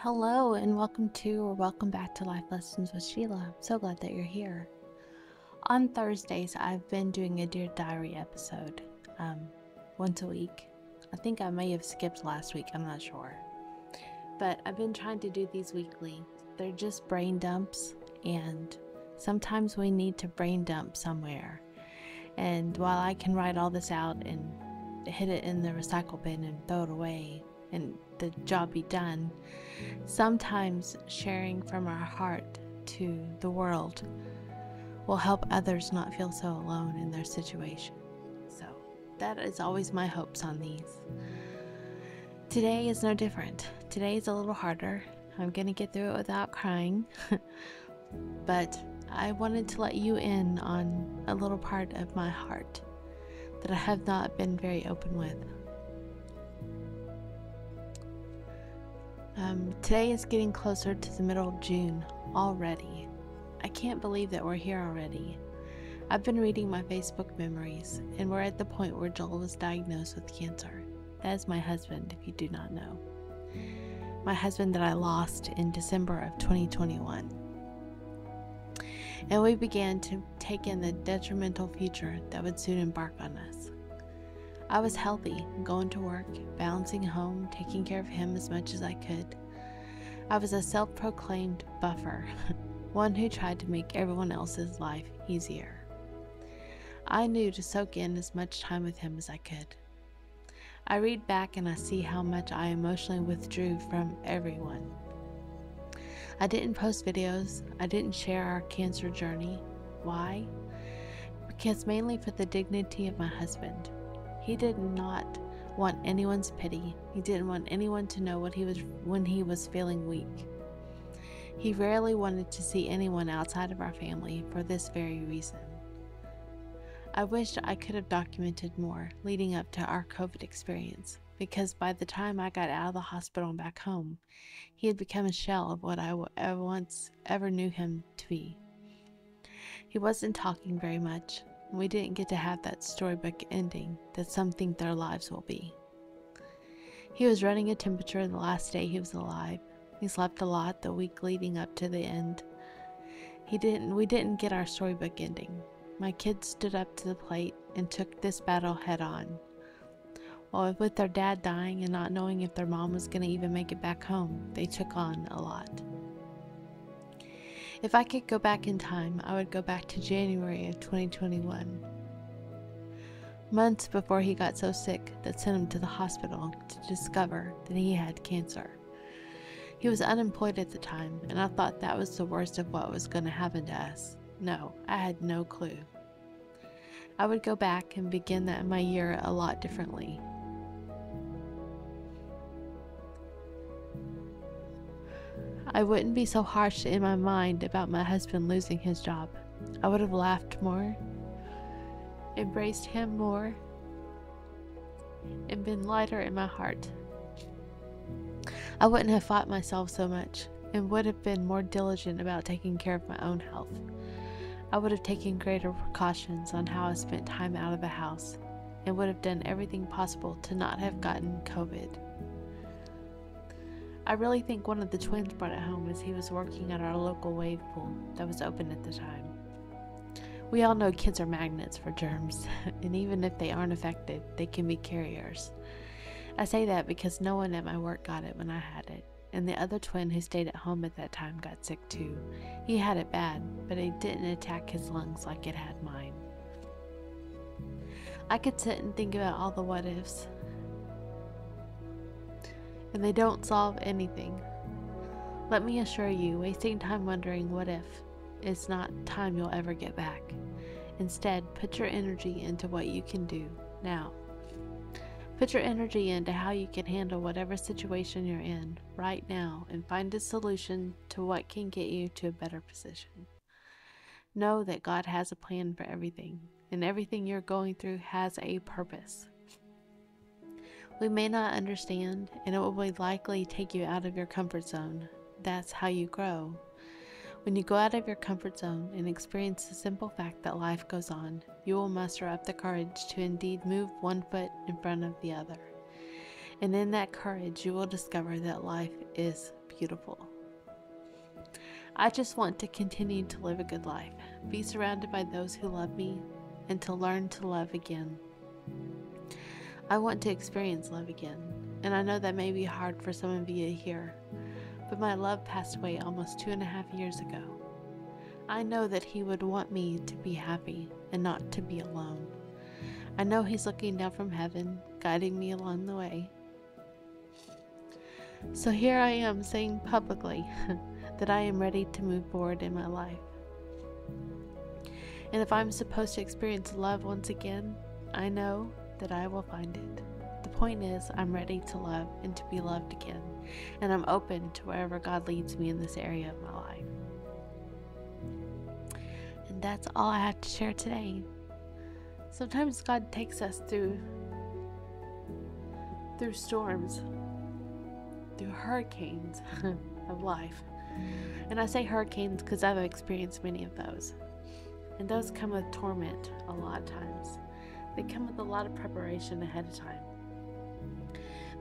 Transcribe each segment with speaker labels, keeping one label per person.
Speaker 1: Hello, and welcome back to Life Lessons with Sheila. I'm so glad that you're here. On Thursdays, I've been doing a Dear Diary episode once a week. I think I may have skipped last week, I'm not sure. But I've been trying to do these weekly. They're just brain dumps, and sometimes we need to brain dump somewhere. And while I can write all this out and hit it in the recycle bin and throw it away and the job be done, sometimes sharing from our heart to the world will help others not feel so alone in their situation. So that is always my hopes on these. Today is no different. Today is a little harder. I'm going to get through it without crying. But I wanted to let you in on a little part of my heart that I have not been very open with. Today is getting closer to the middle of June already. I can't believe that we're here already. I've been reading my Facebook memories, and we're at the point where Joel was diagnosed with cancer. That is my husband, if you do not know. My husband that I lost in December of 2021. And we began to take in the detrimental future that would soon embark on us. I was healthy, going to work, balancing home, taking care of him as much as I could. I was a self-proclaimed buffer, one who tried to make everyone else's life easier. I knew to soak in as much time with him as I could. I read back and I see how much I emotionally withdrew from everyone. I didn't post videos. I didn't share our cancer journey. Why? Because mainly for the dignity of my husband. He did not want anyone's pity. He didn't want anyone to know when he was feeling weak. He rarely wanted to see anyone outside of our family for this very reason. I wished I could have documented more leading up to our COVID experience, because by the time I got out of the hospital and back home, he had become a shell of what I once ever knew him to be. He wasn't talking very much. We didn't get to have that storybook ending that some think their lives will be. He was running a temperature the last day he was alive. He slept a lot the week leading up to the end. We didn't get our storybook ending. My kids stood up to the plate and took this battle head on. Well, with their dad dying and not knowing if their mom was going to even make it back home, they took on a lot. If I could go back in time, I would go back to January of 2021. Months before he got so sick that sent him to the hospital to discover that he had cancer. He was unemployed at the time, and I thought that was the worst of what was going to happen to us. No, I had no clue. I would go back and begin my year a lot differently. I wouldn't be so harsh in my mind about my husband losing his job. I would have laughed more, embraced him more, and been lighter in my heart. I wouldn't have fought myself so much and would have been more diligent about taking care of my own health. I would have taken greater precautions on how I spent time out of the house and would have done everything possible to not have gotten COVID. I really think one of the twins brought it home as he was working at our local wave pool that was open at the time. We all know kids are magnets for germs, and even if they aren't affected, they can be carriers. I say that because no one at my work got it when I had it, and the other twin who stayed at home at that time got sick too. He had it bad, but it didn't attack his lungs like it had mine. I could sit and think about all the what ifs, and they don't solve anything. Let me assure you, wasting time wondering what if is not time you'll ever get back. Instead, put your energy into what you can do now. Put your energy into how you can handle whatever situation you're in right now and find a solution to what can get you to a better position. Know that God has a plan for everything, and everything you're going through has a purpose. We may not understand, and it will likely take you out of your comfort zone. That's how you grow. When you go out of your comfort zone and experience the simple fact that life goes on, you will muster up the courage to indeed move one foot in front of the other. And in that courage, you will discover that life is beautiful. I just want to continue to live a good life, be surrounded by those who love me, and to learn to love again. I want to experience love again, and I know that may be hard for some of you to hear, but my love passed away almost 2.5 years ago. I know that he would want me to be happy and not to be alone. I know he's looking down from heaven, guiding me along the way. So here I am saying publicly that I am ready to move forward in my life. And if I'm supposed to experience love once again, I know that I will find it. The point is, I'm ready to love and to be loved again, and I'm open to wherever God leads me in this area of my life. And that's all I have to share today. Sometimes God takes us through storms, through hurricanes of life. And I say hurricanes because I've experienced many of those. And those come with torment a lot of times. They come with a lot of preparation ahead of time.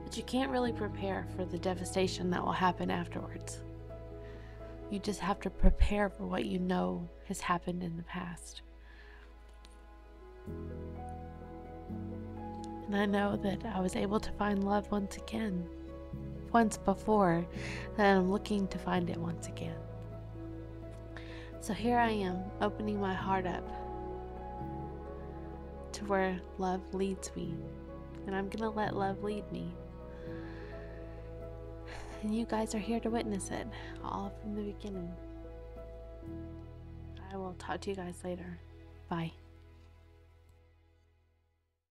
Speaker 1: But you can't really prepare for the devastation that will happen afterwards. You just have to prepare for what you know has happened in the past. And I know that I was able to find love once again. Once before, and I'm looking to find it once again. So here I am, opening my heart up to where love leads me. And I'm gonna let love lead me. And you guys are here to witness it, all from the beginning. I will talk to you guys later. Bye.